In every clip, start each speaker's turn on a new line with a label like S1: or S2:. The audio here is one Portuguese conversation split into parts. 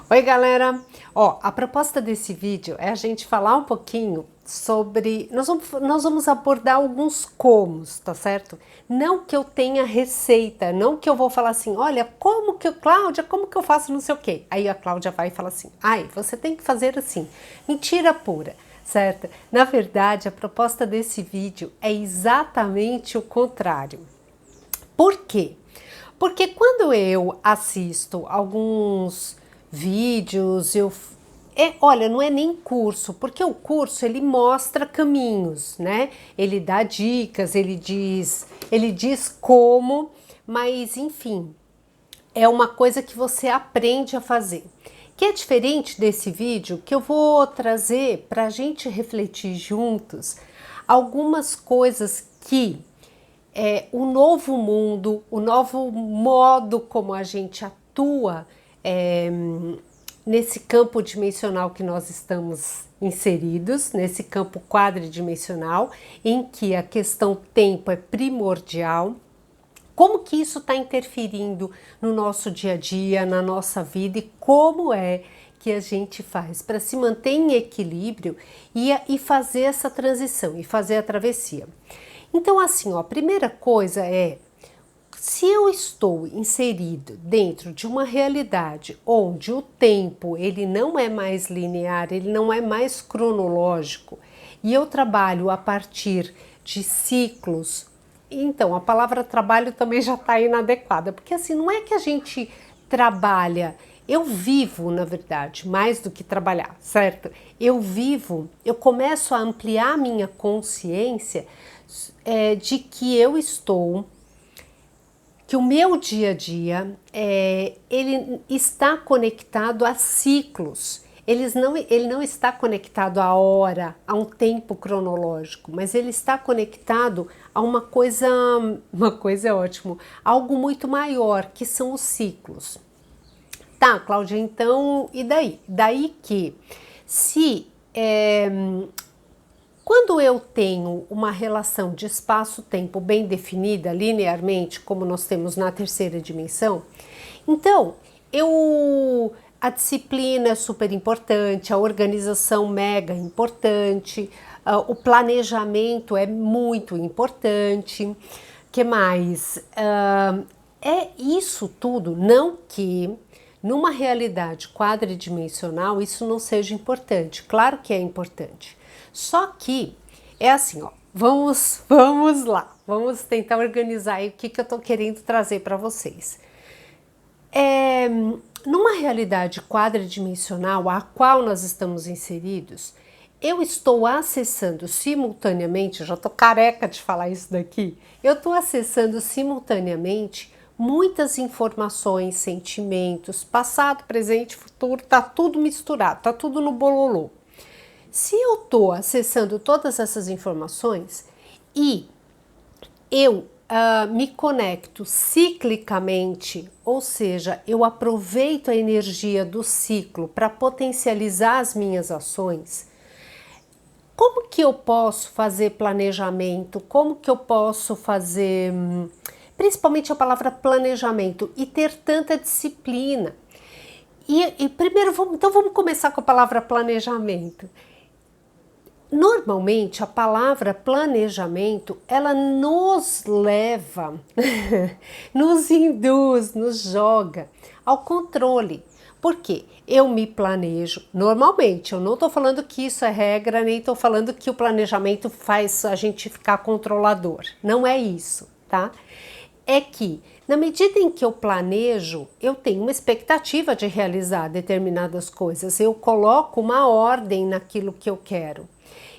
S1: Oi, galera! Ó, a proposta desse vídeo é a gente falar um pouquinho sobre... Nós vamos abordar alguns comos, tá certo? Não que eu tenha receita, não que eu vou falar assim, olha, Cláudia, como que eu faço não sei o quê? Aí a Cláudia vai e fala assim, ai, você tem que fazer assim. Mentira pura, certo? Na verdade, a proposta desse vídeo é exatamente o contrário. Por quê? Porque quando eu assisto alguns vídeos, olha, não é nem curso, porque o curso ele mostra caminhos, né? Ele dá dicas, ele diz como, mas enfim, é uma coisa que você aprende a fazer. Que é diferente desse vídeo que eu vou trazer para a gente refletir juntos algumas coisas que o novo mundo, o novo modo como a gente atua nesse campo dimensional que nós estamos inseridos, nesse campo quadridimensional, em que a questão tempo é primordial. Como que isso está interferindo no nosso dia a dia, na nossa vida e como é que a gente faz para se manter em equilíbrio e fazer essa transição e fazer a travessia. Então, assim, ó, a primeira coisa é, se eu estou inserido dentro de uma realidade onde o tempo ele não é mais linear, ele não é mais cronológico, e eu trabalho a partir de ciclos, então a palavra trabalho também já está inadequada, porque assim, não é que a gente trabalha, eu vivo, na verdade, mais do que trabalhar, certo? Eu vivo, eu começo a ampliar minha consciência de que que o meu dia a dia, ele está conectado a ciclos. Ele não está conectado à hora, a um tempo cronológico, mas ele está conectado a uma coisa é ótimo, algo muito maior, que são os ciclos. Tá, Cláudia, então, e daí? Daí que, se quando eu tenho uma relação de espaço-tempo bem definida linearmente, como nós temos na terceira dimensão, então a disciplina é super importante, a organização mega importante, o planejamento é muito importante. Que mais? É isso tudo, não que numa realidade quadridimensional isso não seja importante. Claro que é importante. Só que é assim, ó, vamos lá, vamos tentar organizar aí o que eu tô querendo trazer para vocês. Numa realidade quadridimensional a qual nós estamos inseridos, eu estou acessando simultaneamente, eu já tô careca de falar isso daqui, eu estou acessando simultaneamente muitas informações, sentimentos, passado, presente, futuro, tá tudo misturado, tá tudo no bololô. Se eu estou acessando todas essas informações e eu me conecto ciclicamente, ou seja, eu aproveito a energia do ciclo para potencializar as minhas ações, como que eu posso fazer planejamento? Como que eu posso fazer, principalmente a palavra planejamento, e ter tanta disciplina? E primeiro, vamos começar com a palavra planejamento. Normalmente a palavra planejamento ela nos leva, nos induz, nos joga ao controle. Por quê? Eu me planejo normalmente. Eu não estou falando que isso é regra, nem estou falando que o planejamento faz a gente ficar controlador. Não é isso, tá? É que na medida em que eu planejo, eu tenho uma expectativa de realizar determinadas coisas. Eu coloco uma ordem naquilo que eu quero.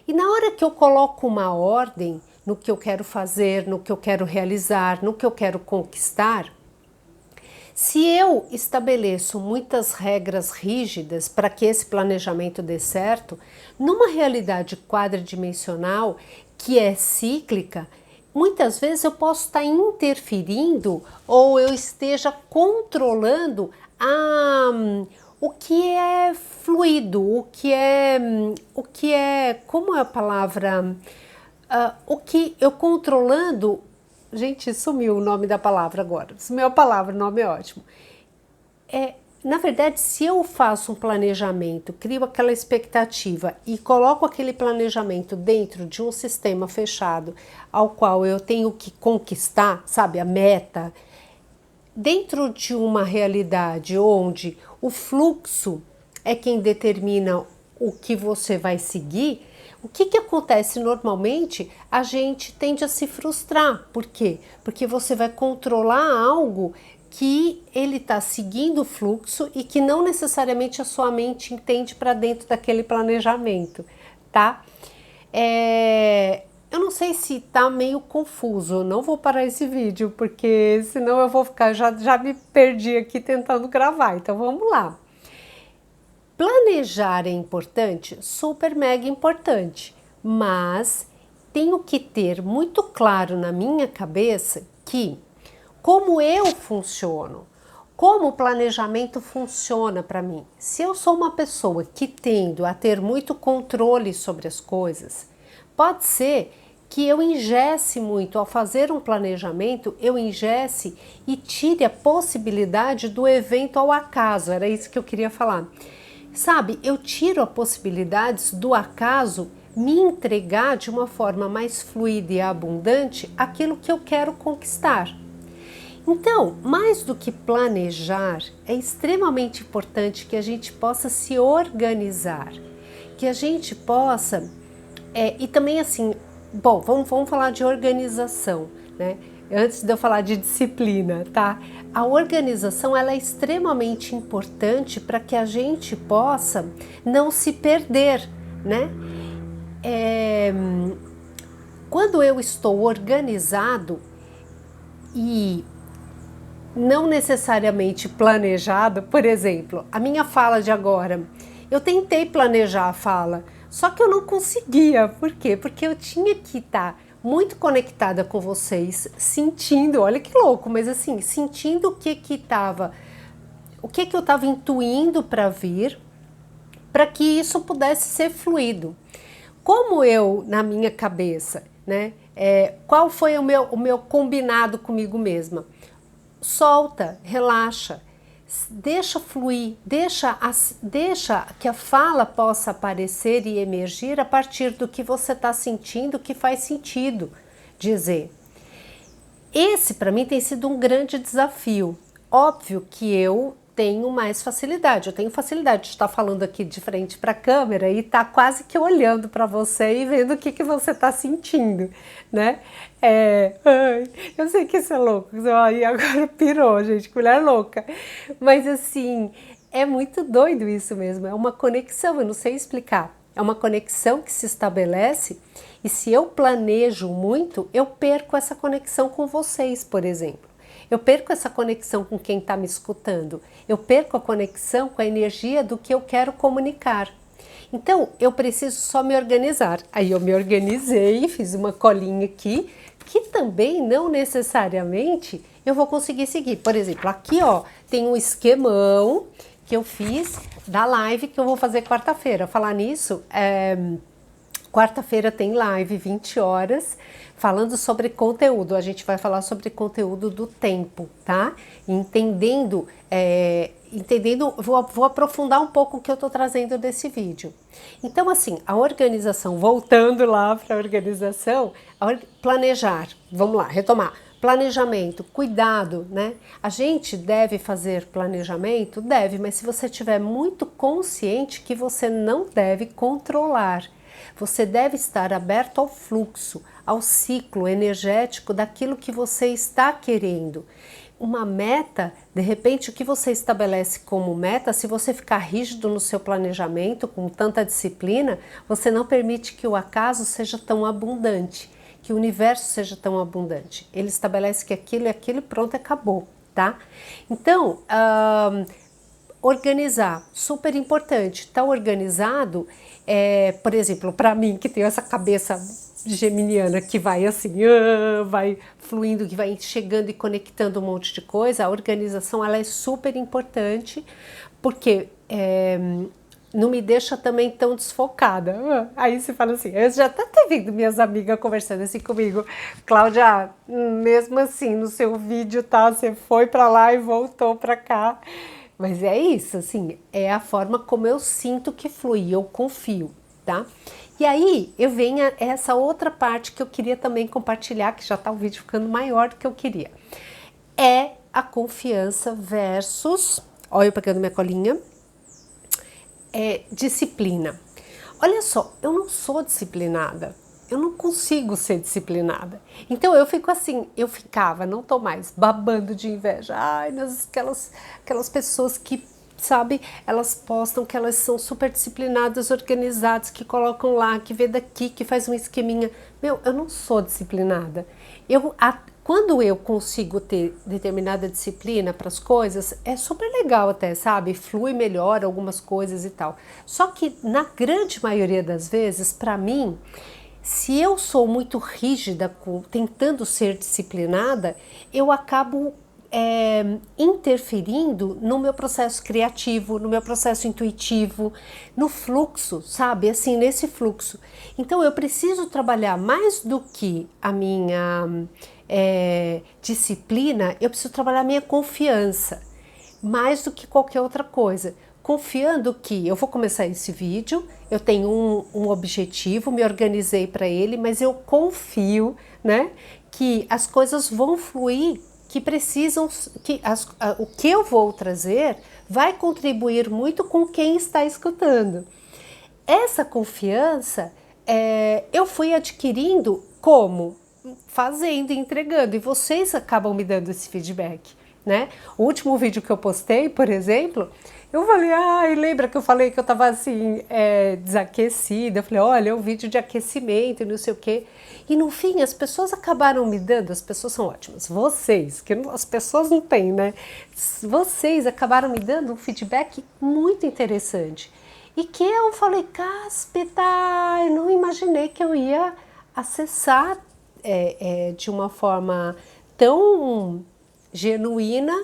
S1: E na hora que eu coloco uma ordem no que eu quero fazer, no que eu quero realizar, no que eu quero conquistar, se eu estabeleço muitas regras rígidas para que esse planejamento dê certo, numa realidade quadridimensional que é cíclica, muitas vezes eu posso estar interferindo ou eu esteja controlando o que é fluido, como é a palavra? O que eu controlando, gente, sumiu o nome da palavra agora, sumiu a palavra, o nome é ótimo. na verdade, se eu faço um planejamento, crio aquela expectativa e coloco aquele planejamento dentro de um sistema fechado, ao qual eu tenho que conquistar, sabe, a meta, dentro de uma realidade onde o fluxo é quem determina o que você vai seguir, o que acontece normalmente? A gente tende a se frustrar. Por quê? Porque você vai controlar algo que ele está seguindo o fluxo e que não necessariamente a sua mente entende para dentro daquele planejamento, tá? Eu não sei se tá meio confuso, não vou parar esse vídeo, porque senão eu vou ficar, já me perdi aqui tentando gravar, então vamos lá. Planejar é importante? Super mega importante, mas tenho que ter muito claro na minha cabeça que como eu funciono, como o planejamento funciona para mim. Se eu sou uma pessoa que tendo a ter muito controle sobre as coisas, pode ser que eu ingesse muito ao fazer um planejamento, eu ingesse e tire a possibilidade do evento ao acaso, era isso que eu queria falar. Sabe, eu tiro a possibilidade do acaso me entregar de uma forma mais fluida e abundante aquilo que eu quero conquistar. Então, mais do que planejar, é extremamente importante que a gente possa se organizar, que a gente possa, e também assim, bom, vamos falar de organização, né? Antes de eu falar de disciplina, tá? A organização ela é extremamente importante para que a gente possa não se perder, né? Quando eu estou organizado e não necessariamente planejado, por exemplo, a minha fala de agora, eu tentei planejar a fala, só que eu não conseguia. Por quê? Porque eu tinha que estar muito conectada com vocês, sentindo, olha que louco, mas assim, sentindo o que eu estava intuindo para vir, para que isso pudesse ser fluido. Como eu, na minha cabeça, né? Qual foi o meu combinado comigo mesma? Solta, relaxa, deixa fluir, deixa que a fala possa aparecer e emergir a partir do que você está sentindo, que faz sentido dizer. Esse para mim tem sido um grande desafio. Óbvio que eu tenho mais facilidade, eu tenho facilidade de estar falando aqui de frente para a câmera e estar quase que olhando para você e vendo o que você está sentindo, né? Eu sei que isso é louco, e agora pirou, gente, que mulher louca, mas assim, é muito doido isso mesmo, é uma conexão, eu não sei explicar, é uma conexão que se estabelece e se eu planejo muito, eu perco essa conexão com vocês, por exemplo. Eu perco essa conexão com quem está me escutando. Eu perco a conexão com a energia do que eu quero comunicar. Então, eu preciso só me organizar. Aí eu me organizei, fiz uma colinha aqui, que também não necessariamente eu vou conseguir seguir. Por exemplo, aqui ó, tem um esquemão que eu fiz da live que eu vou fazer quarta-feira. Falar nisso, quarta-feira tem live, 20 horas, falando sobre conteúdo. A gente vai falar sobre conteúdo do tempo, tá? Entendendo, vou aprofundar um pouco o que eu tô trazendo desse vídeo. Então, assim, a organização, voltando lá para a organização, planejar, vamos lá, retomar. Planejamento, cuidado, né? A gente deve fazer planejamento? Deve, mas se você estiver muito consciente que você não deve controlar. Você deve estar aberto ao fluxo, ao ciclo energético daquilo que você está querendo. Uma meta, de repente, o que você estabelece como meta, se você ficar rígido no seu planejamento, com tanta disciplina, você não permite que o acaso seja tão abundante, que o universo seja tão abundante. Ele estabelece que aquilo é aquilo e pronto, acabou, tá? Então, organizar, super importante. Tá organizado, por exemplo, para mim que tenho essa cabeça geminiana que vai assim, vai fluindo, que vai chegando e conectando um monte de coisa, a organização ela é super importante porque não me deixa também tão desfocada. Aí você fala assim, eu já até vindo minhas amigas conversando assim comigo, Cláudia, mesmo assim no seu vídeo, tá? Você foi para lá e voltou para cá. Mas é isso, assim, é a forma como eu sinto que flui, eu confio, tá? E aí eu venho a essa outra parte que eu queria também compartilhar, que já tá o vídeo ficando maior do que eu queria. É a confiança versus, olha eu pegando minha colinha, disciplina. Olha só, eu não sou disciplinada. Eu não consigo ser disciplinada. Então eu fico assim, eu ficava, não tô mais, babando de inveja. Ai, aquelas pessoas que, sabe, elas postam que elas são super disciplinadas, organizadas, que colocam lá, que vê daqui, que faz um esqueminha. Meu, eu não sou disciplinada. Quando eu consigo ter determinada disciplina para as coisas, é super legal até, sabe? Flui melhor algumas coisas e tal. Só que na grande maioria das vezes, para mim, se eu sou muito rígida, tentando ser disciplinada, eu acabo interferindo no meu processo criativo, no meu processo intuitivo, no fluxo, sabe? Assim, nesse fluxo. Então eu preciso trabalhar mais do que a minha disciplina, eu preciso trabalhar a minha confiança, mais do que qualquer outra coisa. Confiando que eu vou começar esse vídeo, eu tenho um objetivo, me organizei para ele, mas eu confio, né, que as coisas vão fluir, que precisam, o que eu vou trazer vai contribuir muito com quem está escutando. Essa confiança eu fui adquirindo como? Fazendo e entregando, e vocês acabam me dando esse feedback, né? O último vídeo que eu postei, por exemplo, eu falei, ai, lembra que eu falei que eu tava assim, desaquecida? Eu falei, olha, é um vídeo de aquecimento e não sei o quê. E no fim, as pessoas acabaram me dando, as pessoas são ótimas, vocês, que as pessoas não têm, né? Vocês acabaram me dando um feedback muito interessante. E que eu falei, cáspita, eu não imaginei que eu ia acessar de uma forma tão genuína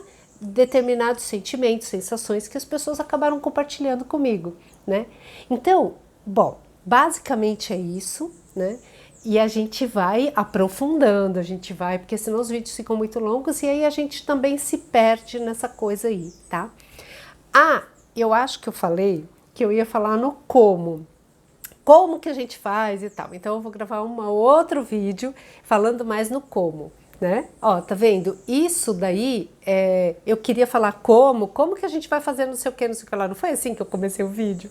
S1: determinados sentimentos, sensações que as pessoas acabaram compartilhando comigo, né? Então, bom, basicamente é isso, né? E a gente vai aprofundando, a gente vai, porque senão os vídeos ficam muito longos e aí a gente também se perde nessa coisa aí, tá? Ah, eu acho que eu falei que eu ia falar no como que a gente faz e tal. Então eu vou gravar um outro vídeo falando mais no como, né? Ó, tá vendo? Isso daí, eu queria falar como que a gente vai fazer não sei o que, não sei o que lá. Não foi assim que eu comecei o vídeo.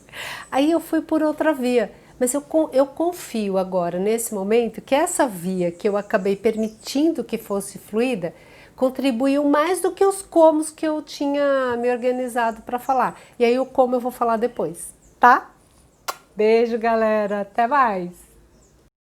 S1: Aí eu fui por outra via. Mas eu confio agora, nesse momento, que essa via que eu acabei permitindo que fosse fluida, contribuiu mais do que os comos que eu tinha me organizado para falar. E aí o como eu vou falar depois, tá? Beijo, galera. Até mais.